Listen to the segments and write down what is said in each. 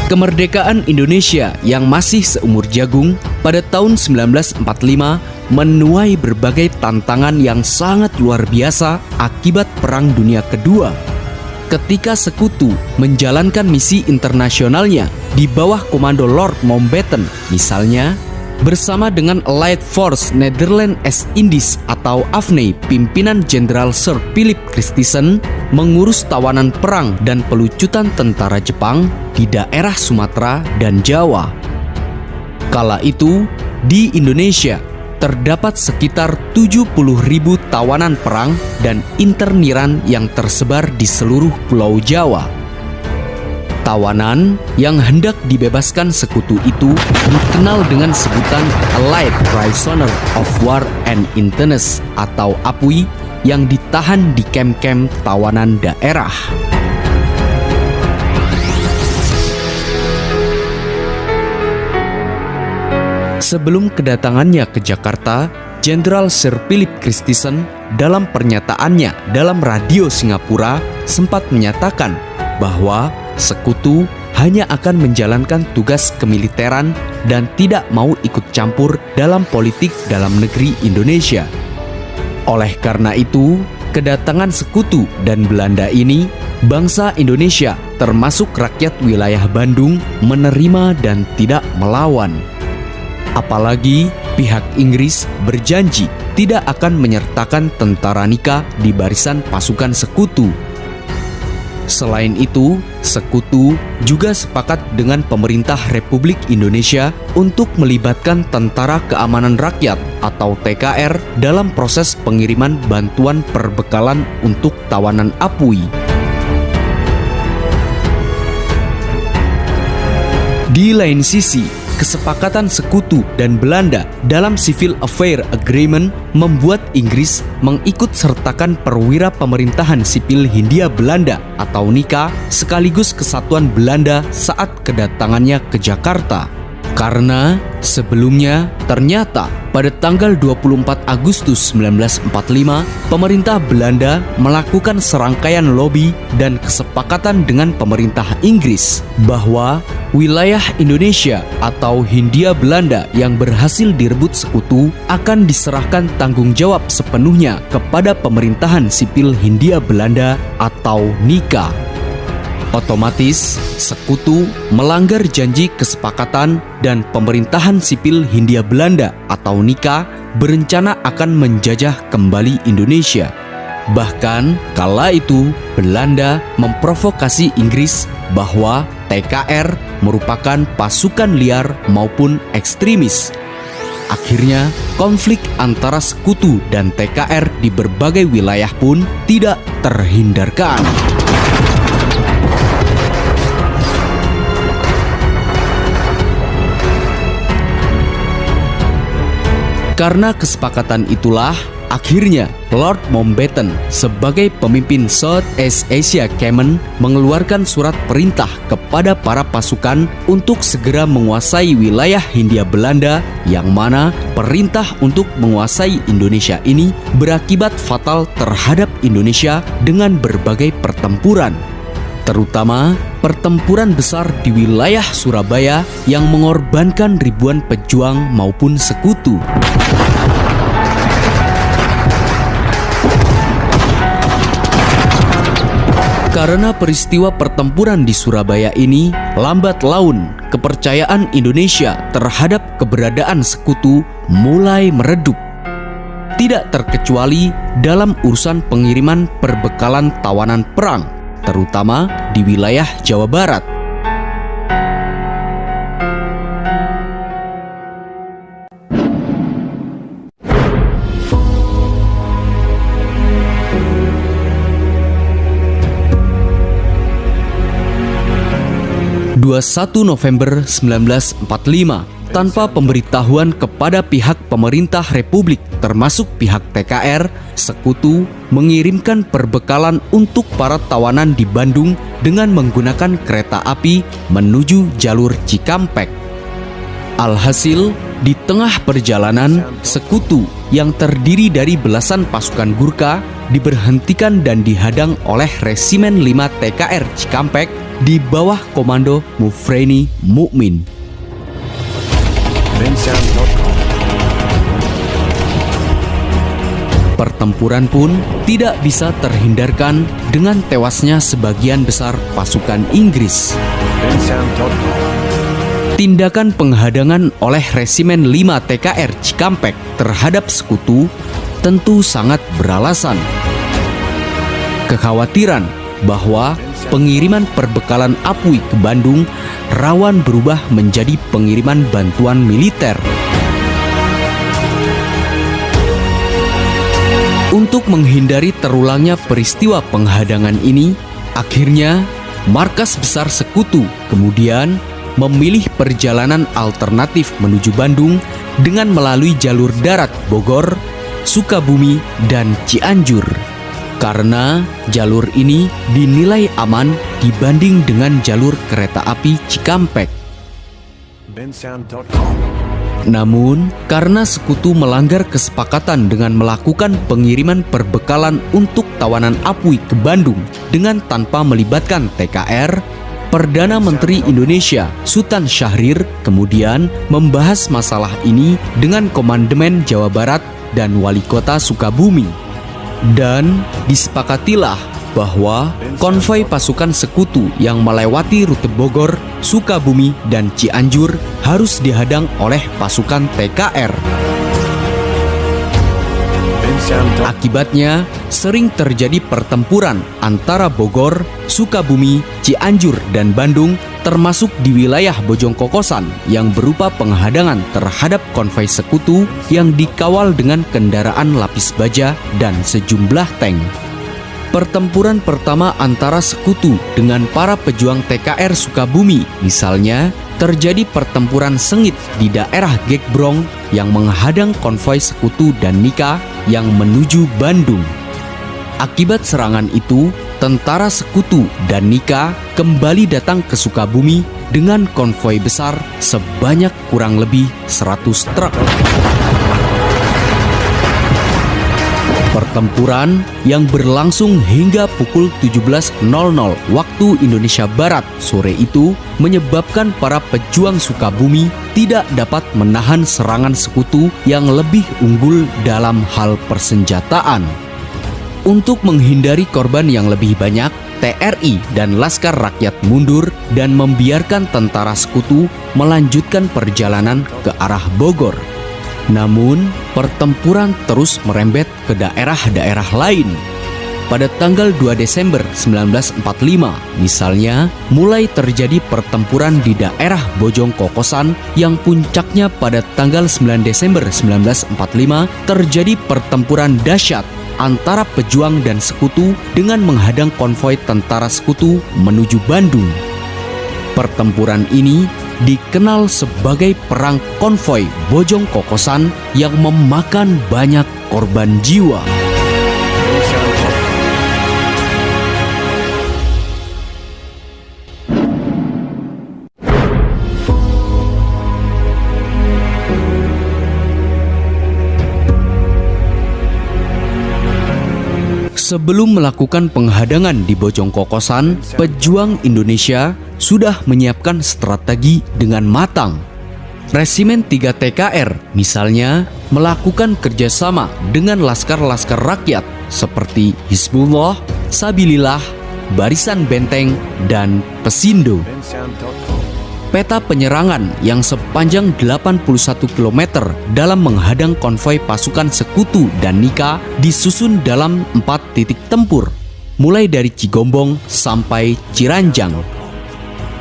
Kemerdekaan Indonesia yang masih seumur jagung pada tahun 1945 menuai berbagai tantangan yang sangat luar biasa akibat Perang Dunia Kedua. Ketika Sekutu menjalankan misi internasionalnya di bawah komando Lord Mountbatten, misalnya, bersama dengan Allied Force Netherlands East Indies atau AFNI pimpinan Jenderal Sir Philip Christison mengurus tawanan perang dan pelucutan tentara Jepang di daerah Sumatera dan Jawa. Kala itu, di Indonesia terdapat sekitar 70.000 tawanan perang dan interniran yang tersebar di seluruh Pulau Jawa. Tawanan yang hendak dibebaskan Sekutu itu dikenal dengan sebutan Allied Prisoner of War and Internment atau APWI yang ditahan di kamp-kamp tawanan daerah. Sebelum kedatangannya ke Jakarta, Jenderal Sir Philip Christison dalam pernyataannya dalam radio Singapura sempat menyatakan bahwa Sekutu hanya akan menjalankan tugas kemiliteran dan tidak mau ikut campur dalam politik dalam negeri Indonesia. Oleh karena itu, kedatangan Sekutu dan Belanda ini, bangsa Indonesia termasuk rakyat wilayah Bandung menerima dan tidak melawan. Apalagi pihak Inggris berjanji tidak akan menyertakan tentara Nika di barisan pasukan Sekutu. Selain itu, Sekutu juga sepakat dengan pemerintah Republik Indonesia untuk melibatkan Tentara Keamanan Rakyat atau TKR dalam proses pengiriman bantuan perbekalan untuk tawanan APWI. Di lain sisi, kesepakatan Sekutu dan Belanda dalam Civil Affair Agreement membuat Inggris mengikut sertakan perwira pemerintahan sipil Hindia Belanda atau NIKA sekaligus kesatuan Belanda saat kedatangannya ke Jakarta. Karena sebelumnya ternyata pada tanggal 24 Agustus 1945 pemerintah Belanda melakukan serangkaian lobi dan kesepakatan dengan pemerintah Inggris bahwa wilayah Indonesia atau Hindia Belanda yang berhasil direbut Sekutu akan diserahkan tanggung jawab sepenuhnya kepada pemerintahan sipil Hindia Belanda atau NIKA. Otomatis, Sekutu melanggar janji kesepakatan dan pemerintahan sipil Hindia Belanda atau NIKA berencana akan menjajah kembali Indonesia. Bahkan kala itu Belanda memprovokasi Inggris bahwa TKR merupakan pasukan liar maupun ekstremis. Akhirnya, konflik antara Sekutu dan TKR di berbagai wilayah pun tidak terhindarkan. Karena kesepakatan itulah, akhirnya Lord Mountbatten sebagai pemimpin Southeast Asia Command mengeluarkan surat perintah kepada para pasukan untuk segera menguasai wilayah Hindia Belanda, yang mana perintah untuk menguasai Indonesia ini berakibat fatal terhadap Indonesia dengan berbagai pertempuran, terutama pertempuran besar di wilayah Surabaya yang mengorbankan ribuan pejuang maupun Sekutu. Karena peristiwa pertempuran di Surabaya ini, lambat laun kepercayaan Indonesia terhadap keberadaan Sekutu mulai meredup. Tidak terkecuali dalam urusan pengiriman perbekalan tawanan perang, terutama di wilayah Jawa Barat. November 1945, tanpa pemberitahuan kepada pihak pemerintah Republik termasuk pihak TKR, Sekutu mengirimkan perbekalan untuk para tawanan di Bandung dengan menggunakan kereta api menuju jalur Cikampek. Alhasil, di tengah perjalanan, Sekutu yang terdiri dari belasan pasukan Gurkha diberhentikan dan dihadang oleh Resimen 5 TKR Cikampek di bawah komando Mufreni Mukmin. Pertempuran pun tidak bisa terhindarkan dengan tewasnya sebagian besar pasukan Inggris. Tindakan penghadangan oleh Resimen 5 TKR Cikampek terhadap sekutu tentu sangat beralasan. Kekhawatiran bahwa pengiriman perbekalan APWI ke Bandung rawan berubah menjadi pengiriman bantuan militer. Untuk menghindari terulangnya peristiwa penghadangan ini, akhirnya markas besar sekutu kemudian memilih perjalanan alternatif menuju Bandung dengan melalui jalur darat Bogor, Sukabumi, dan Cianjur. Karena jalur ini dinilai aman dibanding dengan jalur kereta api Cikampek. Namun, karena sekutu melanggar kesepakatan dengan melakukan pengiriman perbekalan untuk tawanan APWI ke Bandung dengan tanpa melibatkan TKR, Perdana Menteri Indonesia Sultan Syahrir kemudian membahas masalah ini dengan Komandemen Jawa Barat dan Wali Kota Sukabumi. Dan disepakatilah bahwa konvoi pasukan sekutu yang melewati rute Bogor, Sukabumi, dan Cianjur harus dihadang oleh pasukan TKR. Akibatnya, sering terjadi pertempuran antara Bogor, Sukabumi, Cianjur, dan Bandung, termasuk di wilayah Bojongkokosan yang berupa penghadangan terhadap konvoi sekutu yang dikawal dengan kendaraan lapis baja dan sejumlah tank. Pertempuran pertama antara sekutu dengan para pejuang TKR Sukabumi misalnya terjadi pertempuran sengit di daerah Gekbrong yang menghadang konvoi sekutu dan Nika yang menuju Bandung. Akibat serangan itu, tentara sekutu dan Nika kembali datang ke Sukabumi dengan konvoi besar sebanyak kurang lebih 100 truk. Pertempuran yang berlangsung hingga pukul 17.00 waktu Indonesia Barat sore itu menyebabkan para pejuang Sukabumi tidak dapat menahan serangan sekutu yang lebih unggul dalam hal persenjataan. Untuk menghindari korban yang lebih banyak, TRI dan Laskar Rakyat mundur dan membiarkan tentara sekutu melanjutkan perjalanan ke arah Bogor. Namun, pertempuran terus merembet ke daerah-daerah lain. Pada tanggal 2 Desember 1945, misalnya, mulai terjadi pertempuran di daerah Bojongkokosan yang puncaknya pada tanggal 9 Desember 1945 terjadi pertempuran dahsyat antara pejuang dan sekutu dengan menghadang konvoi tentara sekutu menuju Bandung. Pertempuran ini dikenal sebagai Perang Konvoi Bojongkokosan yang memakan banyak korban jiwa. Sebelum melakukan penghadangan di Bojongkokosan, pejuang Indonesia sudah menyiapkan strategi dengan matang. Resimen 3 TKR misalnya melakukan kerjasama dengan laskar-laskar rakyat seperti Hizbullah, Sabilillah, Barisan Benteng, dan Pesindo. Peta penyerangan yang sepanjang 81 km dalam menghadang konvoi pasukan sekutu dan Nika disusun dalam 4 titik tempur, mulai dari Cigombong sampai Ciranjang.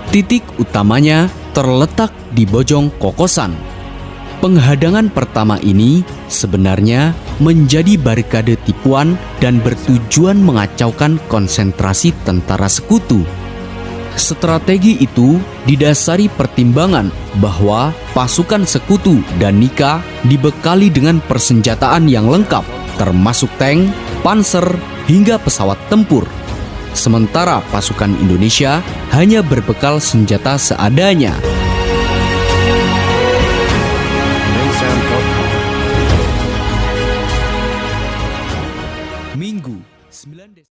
Titik utamanya terletak di Bojongkokosan. Penghadangan pertama ini sebenarnya menjadi barikade tipuan dan bertujuan mengacaukan konsentrasi tentara sekutu. Strategi itu didasari pertimbangan bahwa pasukan sekutu dan Nika dibekali dengan persenjataan yang lengkap, termasuk tank, panser, hingga pesawat tempur. Sementara pasukan Indonesia hanya berbekal senjata seadanya.